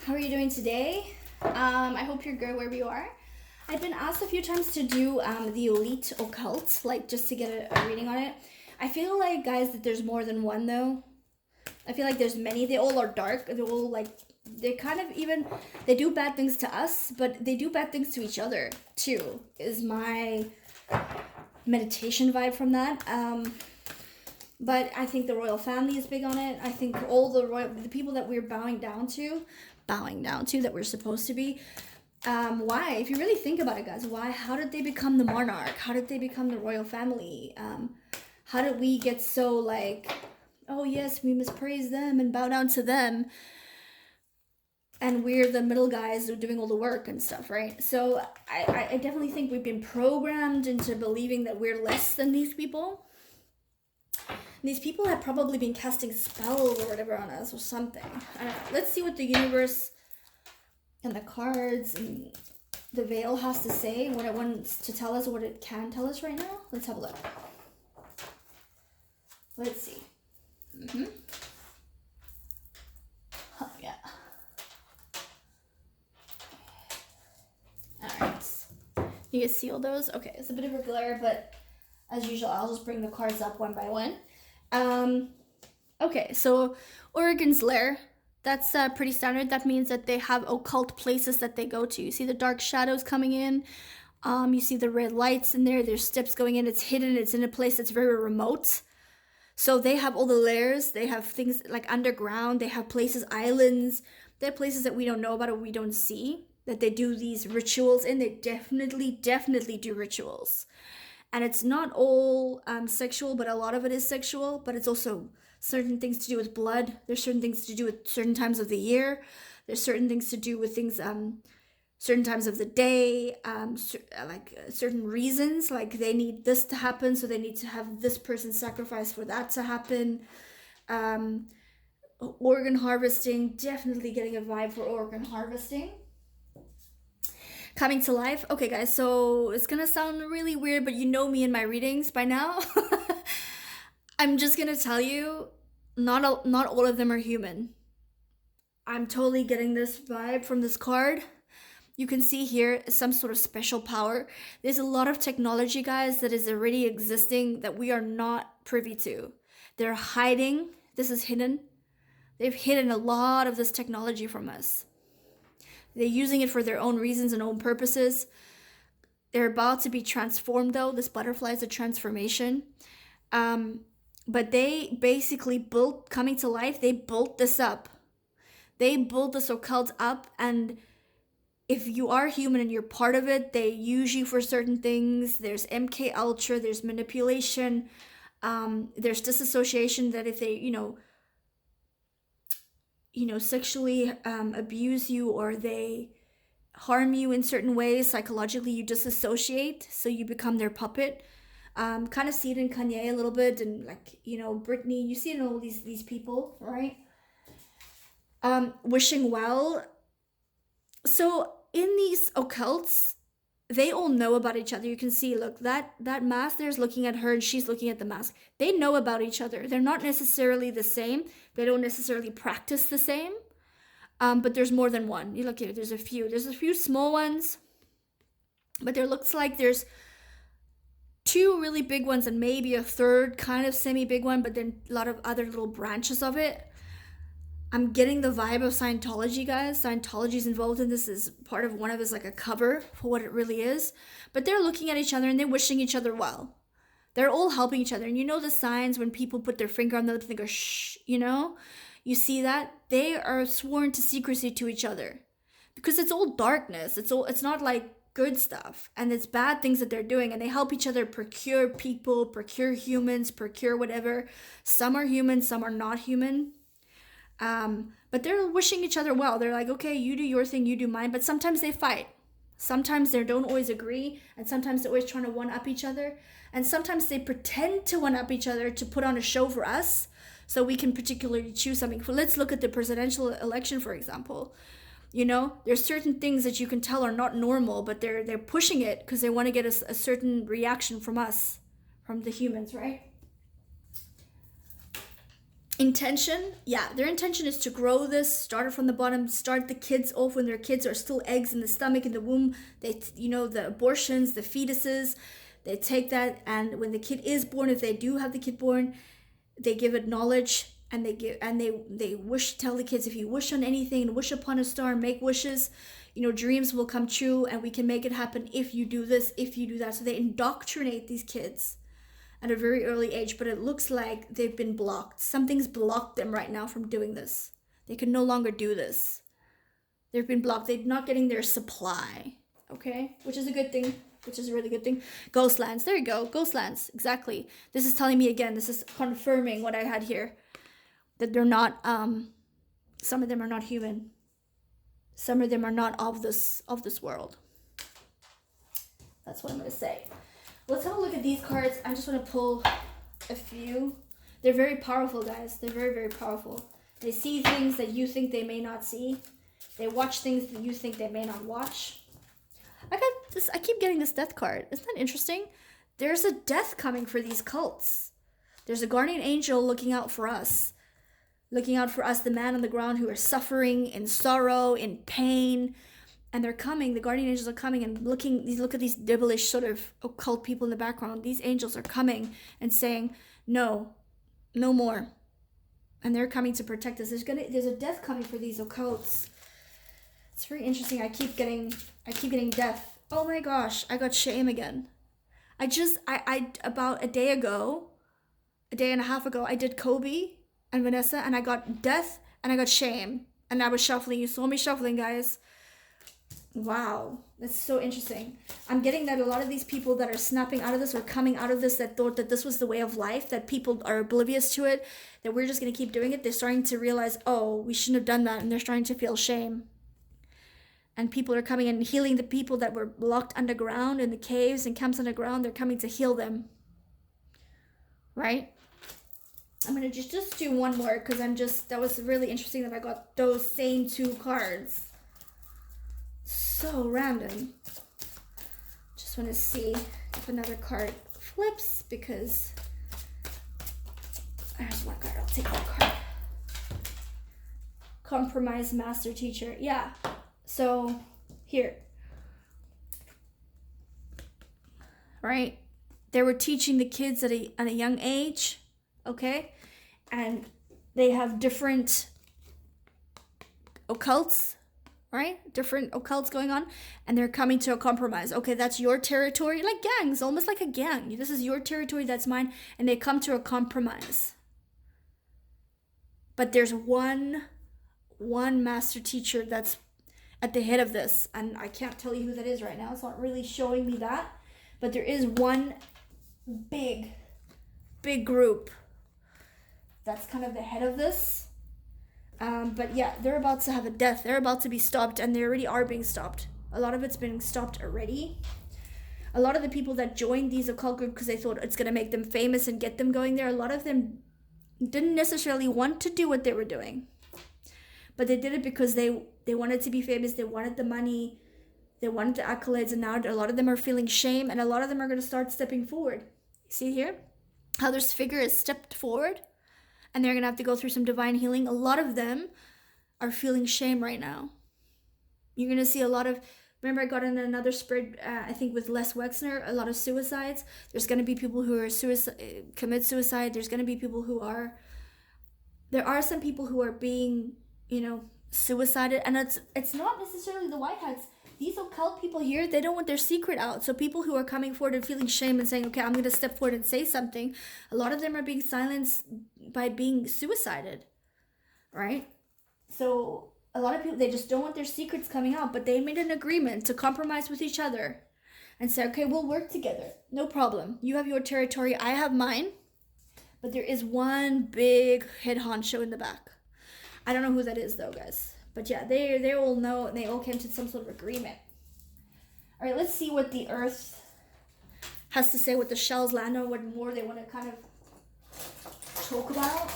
How are you doing today? I hope you're good wherever you are. I've been asked a few times to do the Elite Occult, like just to get a reading on it. I feel like, guys, that there's more than one though. I feel like there's many. They all are dark. They're all like, they kind of even, they do bad things to us, but they do bad things to each other too, is my meditation vibe from that. But I think the royal family is big on it. I think all the people that we're bowing down to, that we're supposed to be. Why? If you really think about it, guys, why? How did they become the monarch? How did they become the royal family? How did we get so like, oh yes, we must praise them and bow down to them, and we're the middle guys who are doing all the work and stuff, right? So I definitely think we've been programmed into believing that we're less than these people. These people have probably been casting spells or whatever on us or something. I don't know. Let's see what the universe and the cards and the veil has to say, what it wants to tell us, what it can tell us right now. Let's have a look. Let's see. Oh, yeah. Alright. You can see all those? Okay, it's a bit of a glare, but as usual, I'll just bring the cards up one by one. Okay, so Oregon's lair, that's pretty standard. That means that they have occult places that they go to. You see the dark shadows coming in. You see the red lights in there. There's steps going in. It's hidden. It's in a place that's very remote. So they have all the lairs. They have things like underground. They have places, islands. They have places that we don't know about or we don't see, that they do these rituals in. They definitely do rituals. And it's not all sexual, but a lot of it is sexual. But it's also certain things to do with blood. There's certain things to do with certain times of the year. There's certain things to do with things, certain times of the day, certain reasons. Like they need this to happen, so they need to have this person sacrifice for that to happen. Organ harvesting, definitely getting a vibe for organ harvesting. Coming to life. Okay, guys, so it's gonna sound really weird, but you know me and my readings by now. I'm just gonna tell you, not all of them are human. I'm totally getting this vibe from this card. You can see here some sort of special power. There's a lot of technology, guys, that is already existing that we are not privy to. They're hiding. This is hidden. They've hidden a lot of this technology from us. They're using it for their own reasons and own purposes. They're about to be transformed, though. This butterfly is a transformation. But they basically built, coming to life, they built this up. They built this occult up, and if you are human and you're part of it, they use you for certain things. There's MK Ultra, there's manipulation, there's disassociation, that if they, sexually abuse you or they harm you in certain ways, psychologically you disassociate, so you become their puppet. Kind of see it in Kanye a little bit, and Britney, you see it in all these people, right? Wishing well. So in these occults, they all know about each other. You can see, look, that mask there's looking at her and she's looking at the mask. They know about each other. They're not necessarily the same. They don't necessarily practice the same. But there's more than one. You look here, there's a few small ones. But there looks like there's two really big ones and maybe a third kind of semi-big one, but then a lot of other little branches of it. I'm getting the vibe of Scientology, guys. Scientology's involved in this as part of one of his, like a cover for what it really is. But they're looking at each other and they're wishing each other well. They're all helping each other. And you know the signs when people put their finger on the lip and go, shh, You see that? They are sworn to secrecy to each other. Because it's all darkness. It's not like good stuff. And it's bad things that they're doing. And they help each other procure people, procure humans, procure whatever. Some are human, some are not human. But they're wishing each other well. They're like, okay, you do your thing, you do mine. But sometimes they fight. Sometimes they don't always agree. And sometimes they're always trying to one-up each other. And sometimes they pretend to one-up each other to put on a show for us, so we can particularly choose something. Let's look at the presidential election, for example. There's certain things that you can tell are not normal, but they're pushing it because they want to get a certain reaction from us, from the humans, right? Intention, yeah, their intention is to grow this, start it from the bottom, start the kids off when their kids are still eggs in the stomach, in the womb. They, the abortions, the fetuses, they take that, and when the kid is born, if they do have the kid born, they give it knowledge, and they wish, tell the kids, if you wish on anything, wish upon a star, make wishes, dreams will come true, and we can make it happen if you do this, if you do that. So they indoctrinate these kids at a very early age, but it looks like they've been blocked. Something's blocked them right now from doing this. They can no longer do this. They've been blocked. They're not getting their supply, okay? Which is a good thing, which is a really good thing. Ghost lands, there you go, ghost lands, exactly. This is telling me again, this is confirming what I had here, that they're not, some of them are not human. Some of them are not of this world. That's what I'm going to say. Let's have a look at these cards. I just want to pull a few. They're very powerful, guys. They're very, very powerful. They see things that you think they may not see. They watch things that you think they may not watch. I keep getting this death card. Isn't that interesting? There's a death coming for these cults. There's a guardian angel looking out for us. Looking out for us, the man on the ground who are suffering in sorrow, in pain. And they're coming, the guardian angels are coming and look at these devilish sort of occult people in the background. These angels are coming and saying, no more. And they're coming to protect us. There's a death coming for these occults. It's very interesting. I keep getting death. Oh my gosh, I got shame again. I about a day and a half ago, I did Kobe and Vanessa, and I got death and I got shame. And I was shuffling. You saw me shuffling, guys. Wow, that's so interesting. I'm getting that a lot of these people that are snapping out of this or coming out of this, that thought that this was the way of life, that people are oblivious to it, that we're just going to keep doing it, they're starting to realize, oh, we shouldn't have done that, and they're starting to feel shame. And people are coming and healing the people that were locked underground in the caves and camps underground. They're coming to heal them. Right? I'm going to just do one more because that was really interesting that I got those same two cards. So random. Just want to see if another card flips, because there's one card. I'll take that card. Compromise master teacher. Yeah. So here. Right? They were teaching the kids at a young age. Okay? And they have different occults. Right? Different occults going on, and they're coming to a compromise. Okay, that's your territory, like gangs, almost like a gang. This is your territory, that's mine, and they come to a compromise. But there's one master teacher that's at the head of this, and I can't tell you who that is right now. It's not really showing me that, but there is one big group that's kind of the head of this. But yeah, they're about to have a death. They're about to be stopped, and they already are being stopped. A lot of it's been stopped already. A lot of the people that joined these occult groups because they thought it's going to make them famous and get them going there, a lot of them didn't necessarily want to do what they were doing. But they did it because they wanted to be famous, they wanted the money, they wanted the accolades, and now a lot of them are feeling shame, and a lot of them are going to start stepping forward. See here? How this figure is stepped forward? And they're going to have to go through some divine healing. A lot of them are feeling shame right now. You're going to see a lot of, remember I got in another spread, I think with Les Wexner, a lot of suicides. There's going to be people who are commit suicide. There's going to be people there are some people who are being, suicided. And it's not necessarily the white hats. These occult people here, they don't want their secret out. So people who are coming forward and feeling shame and saying, okay, I'm going to step forward and say something, a lot of them are being silenced by being suicided, right? So a lot of people, they just don't want their secrets coming out, but they made an agreement to compromise with each other and say, okay, we'll work together. No problem. You have your territory, I have mine. But there is one big head honcho in the back. I don't know who that is though, guys. But yeah, they all know, and they all came to some sort of agreement. All right, let's see what the earth has to say, what the shells land on, what more they want to kind of talk about.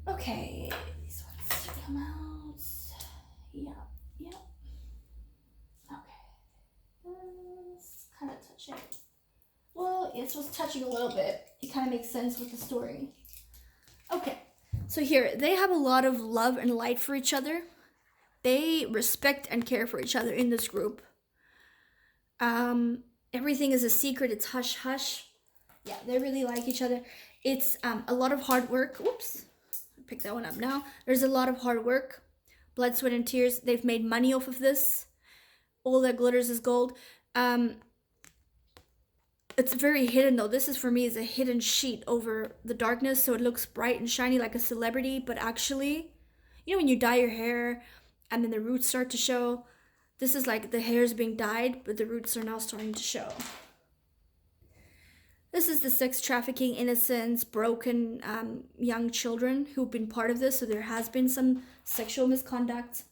Okay, these ones come out. Yeah. Okay. Let's kind of touch it. This was touching a little bit. It kind of makes sense with the story. Okay, so here, they have a lot of love and light for each other. They respect and care for each other in this group. Everything is a secret. It's hush hush. Yeah, they really like each other. It's a lot of hard work. Oops, pick that one up now. There's a lot of hard work, blood, sweat, and tears. They've made money off of this. All that glitters is gold. It's very hidden though. This is, for me, is a hidden sheet over the darkness, so it looks bright and shiny like a celebrity, but actually, you know when you dye your hair and then the roots start to show? This is like the hair is being dyed, but the roots are now starting to show. This is the sex trafficking, innocents, broken young children who've been part of this, so there has been some sexual misconduct.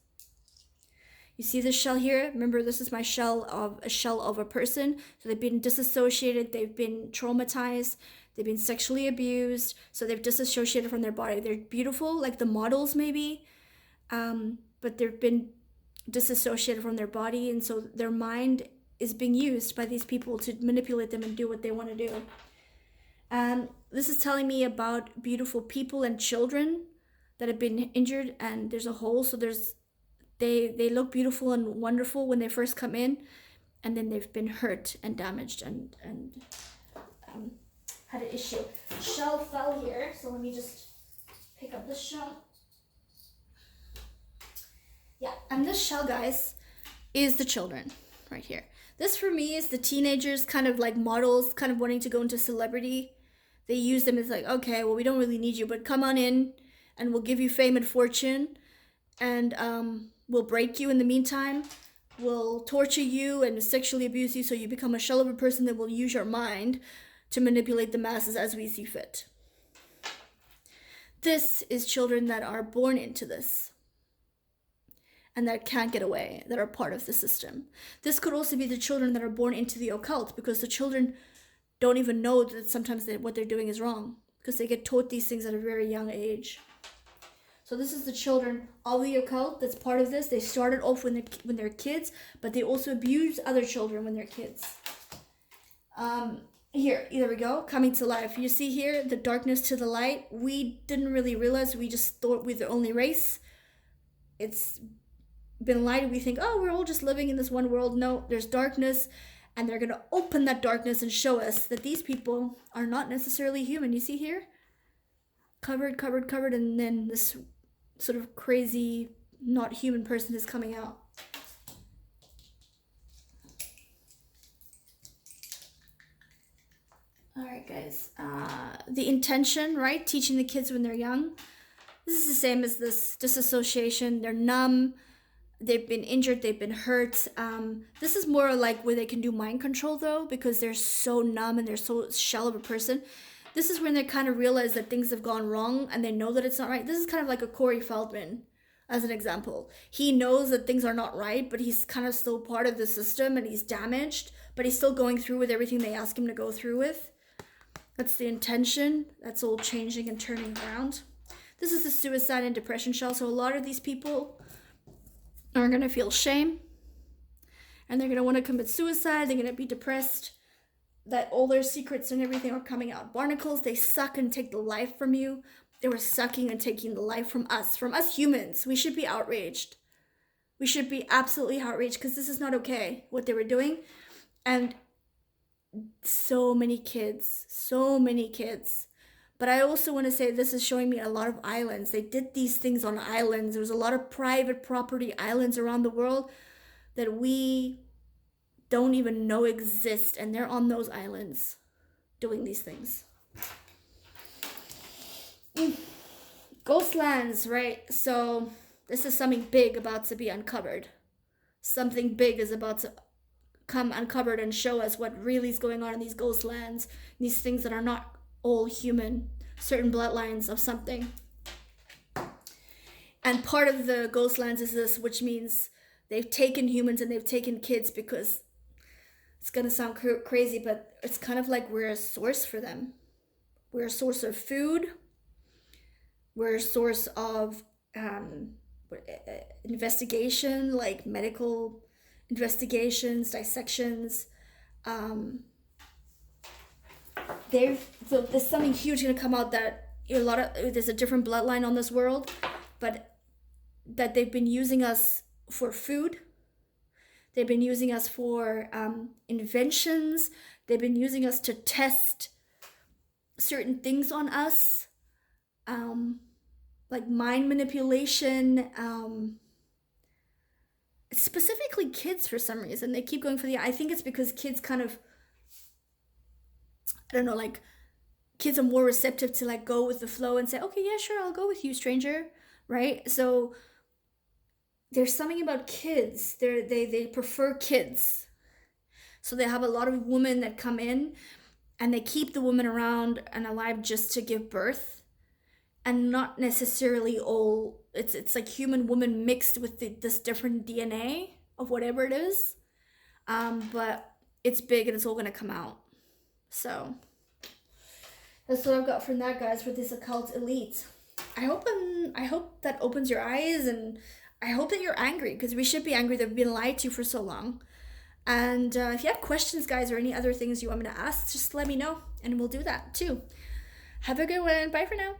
You see this shell here? Remember, this is my shell of a person. So they've been disassociated, they've been traumatized, they've been sexually abused, so they've disassociated from their body. They're beautiful, like the models maybe, but they've been disassociated from their body, and so their mind is being used by these people to manipulate them and do what they want to do. This is telling me about beautiful people and children that have been injured, and there's a hole, so they look beautiful and wonderful when they first come in, and then they've been hurt and damaged and had an issue. Shell fell here, so let me just pick up this shell. Yeah, and this shell, guys, is the children right here. This, for me, is the teenagers, kind of like models, kind of wanting to go into celebrity. They use them as like, okay, well, we don't really need you, but come on in and we'll give you fame and fortune, and we'll break you in the meantime. We'll torture you and sexually abuse you so you become a shell of a person that will use your mind to manipulate the masses as we see fit. This is children that are born into this and that can't get away, that are part of the system. This could also be the children that are born into the occult, because the children don't even know that sometimes what they're doing is wrong, because they get taught these things at a very young age. So this is the children of the occult that's part of this. They started off when they're kids, but they also abuse other children when they're kids. Here we go, coming to life. You see here, the darkness to the light. We didn't really realize, we just thought we're the only race. It's been light, we think, oh, we're all just living in this one world. No, there's darkness, and they're going to open that darkness and show us that these people are not necessarily human. You see here? Covered, and then this sort of crazy, not human person is coming out. All right, guys. The intention, right? Teaching the kids when they're young. This is the same as this disassociation. They're numb. They've been injured. They've been hurt. This is more like where they can do mind control, though, because they're so numb and they're so shell of a person. This is when they kind of realize that things have gone wrong and they know that it's not right. This is kind of like a Corey Feldman, as an example. He knows that things are not right, but he's kind of still part of the system and he's damaged, but he's still going through with everything they ask him to go through with. That's the intention. That's all changing and turning around. This is the suicide and depression shell. So a lot of these people are going to feel shame and they're going to want to commit suicide. They're going to be depressed that all their secrets and everything are coming out. Barnacles, they suck and take the life from you. They were sucking and taking the life from us humans. We should be outraged. We should be absolutely outraged because this is not okay, what they were doing. And so many kids. But I also want to say this is showing me a lot of islands. They did these things on islands. There was a lot of private property islands around the world that we don't even know exist, and they're on those islands doing these things. Ghost lands, right? So this is something big about to be uncovered. Something big is about to come uncovered and show us what really is going on in these ghost lands, these things that are not all human, certain bloodlines of something. And part of the ghost lands is this, which means they've taken humans and they've taken kids, because it's going to sound crazy, but it's kind of like we're a source for them. We're a source of food. We're a source of investigation, like medical investigations, dissections. so there's something huge gonna come out, that there's a different bloodline on this world, but that they've been using us for food. They've been using us for inventions. They've been using us to test certain things on us, like mind manipulation, specifically kids for some reason. They keep going for I think it's because kids kind of, I don't know, like kids are more receptive to like go with the flow and say, okay, yeah, sure, I'll go with you, stranger, right? So there's something about kids. They prefer kids. So they have a lot of women that come in, and they keep the woman around and alive just to give birth, and not necessarily all. It's like human woman mixed with this different DNA of whatever it is, but it's big and it's all gonna come out. So that's what I've got from that, guys, for this occult elite. I hope that opens your eyes, and I hope that you're angry, because we should be angry that we've been lied to for so long. And if you have questions, guys, or any other things you want me to ask, just let me know, and we'll do that too. Have a good one. Bye for now.